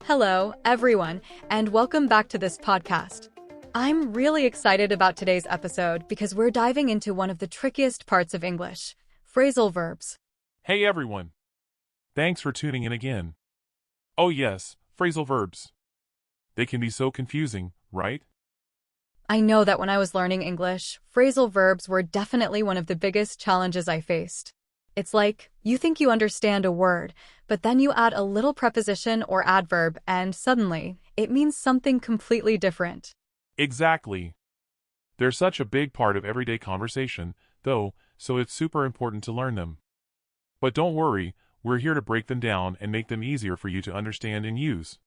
Hello, everyone, and welcome back to this podcast. I'm really excited about today's episode because we're diving into one of the trickiest parts of English, phrasal verbs. Hey everyone! Thanks for tuning in again. Oh yes, phrasal verbs. They can be so confusing, right? I know that when I was learning English, phrasal verbs were definitely one of the biggest challenges I faced. It's like, you think you understand a word, but then you add a little preposition or adverb and suddenly, it means something completely different. Exactly. They're such a big part of everyday conversation, though, so it's super important to learn them. But don't worry, we're here to break them down and make them easier for you to understand and use.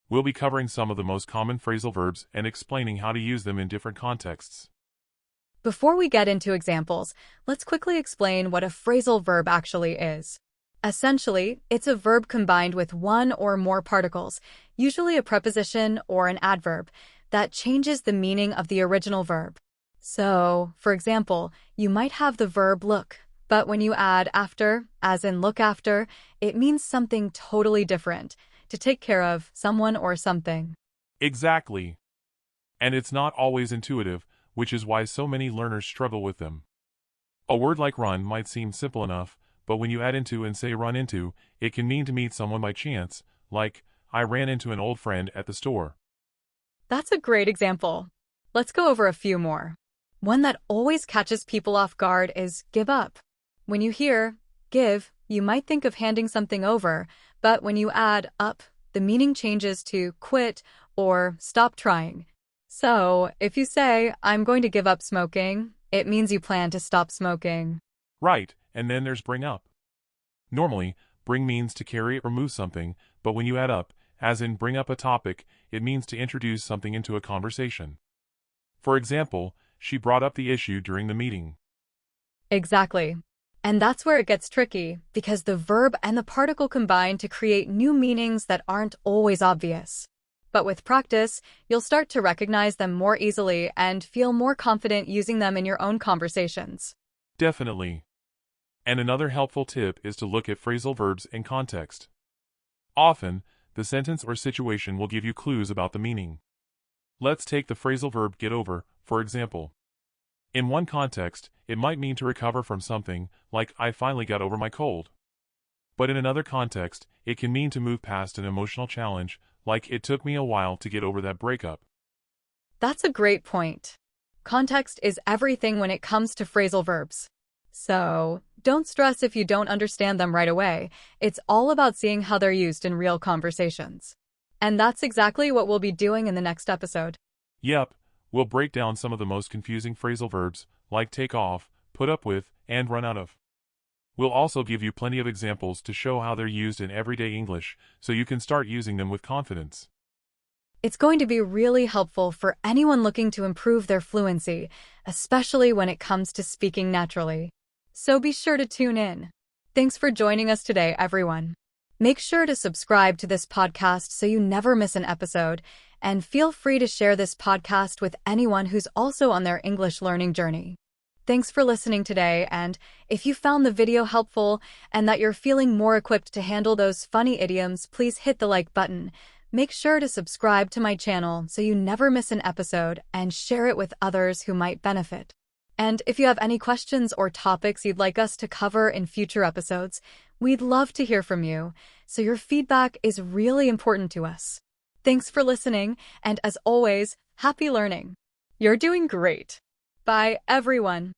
We'll be covering some of the most common phrasal verbs and explaining how to use them in different contexts. Before we get into examples, let's quickly explain what a phrasal verb actually is. Essentially, it's a verb combined with one or more particles, usually a preposition or an adverb, that changes the meaning of the original verb. So, for example, you might have the verb look, but when you add after, as in look after, it means something totally different, to take care of someone or something. Exactly. And it's not always intuitive, which is why so many learners struggle with them. A word like run might seem simple enough, but when you add into and say run into, it can mean to meet someone by chance, like, I ran into an old friend at the store. That's a great example. Let's go over a few more. One that always catches people off guard is give up. When you hear give, you might think of handing something over, but when you add up, the meaning changes to quit or stop trying. So, if you say, I'm going to give up smoking, it means you plan to stop smoking. Right, and then there's bring up. Normally, bring means to carry or move something, but when you add up, as in bring up a topic, it means to introduce something into a conversation. For example, she brought up the issue during the meeting. Exactly. And that's where it gets tricky, because the verb and the particle combine to create new meanings that aren't always obvious. But with practice, you'll start to recognize them more easily and feel more confident using them in your own conversations. Definitely. And another helpful tip is to look at phrasal verbs in context. Often, the sentence or situation will give you clues about the meaning. Let's take the phrasal verb get over, for example. In one context, it might mean to recover from something, like I finally got over my cold. But in another context, it can mean to move past an emotional challenge, like it took me a while to get over that breakup. That's a great point. Context is everything when it comes to phrasal verbs. So, don't stress if you don't understand them right away. It's all about seeing how they're used in real conversations. And that's exactly what we'll be doing in the next episode. Yep, we'll break down some of the most confusing phrasal verbs, like take off, put up with, and run out of. We'll also give you plenty of examples to show how they're used in everyday English, so you can start using them with confidence. It's going to be really helpful for anyone looking to improve their fluency, especially when it comes to speaking naturally. So be sure to tune in. Thanks for joining us today, everyone. Make sure to subscribe to this podcast so you never miss an episode, and feel free to share this podcast with anyone who's also on their English learning journey. Thanks for listening today, and if you found the video helpful and that you're feeling more equipped to handle those funny idioms, please hit the like button. Make sure to subscribe to my channel so you never miss an episode and share it with others who might benefit. And if you have any questions or topics you'd like us to cover in future episodes, we'd love to hear from you, so your feedback is really important to us. Thanks for listening, and as always, happy learning. You're doing great. Bye, everyone.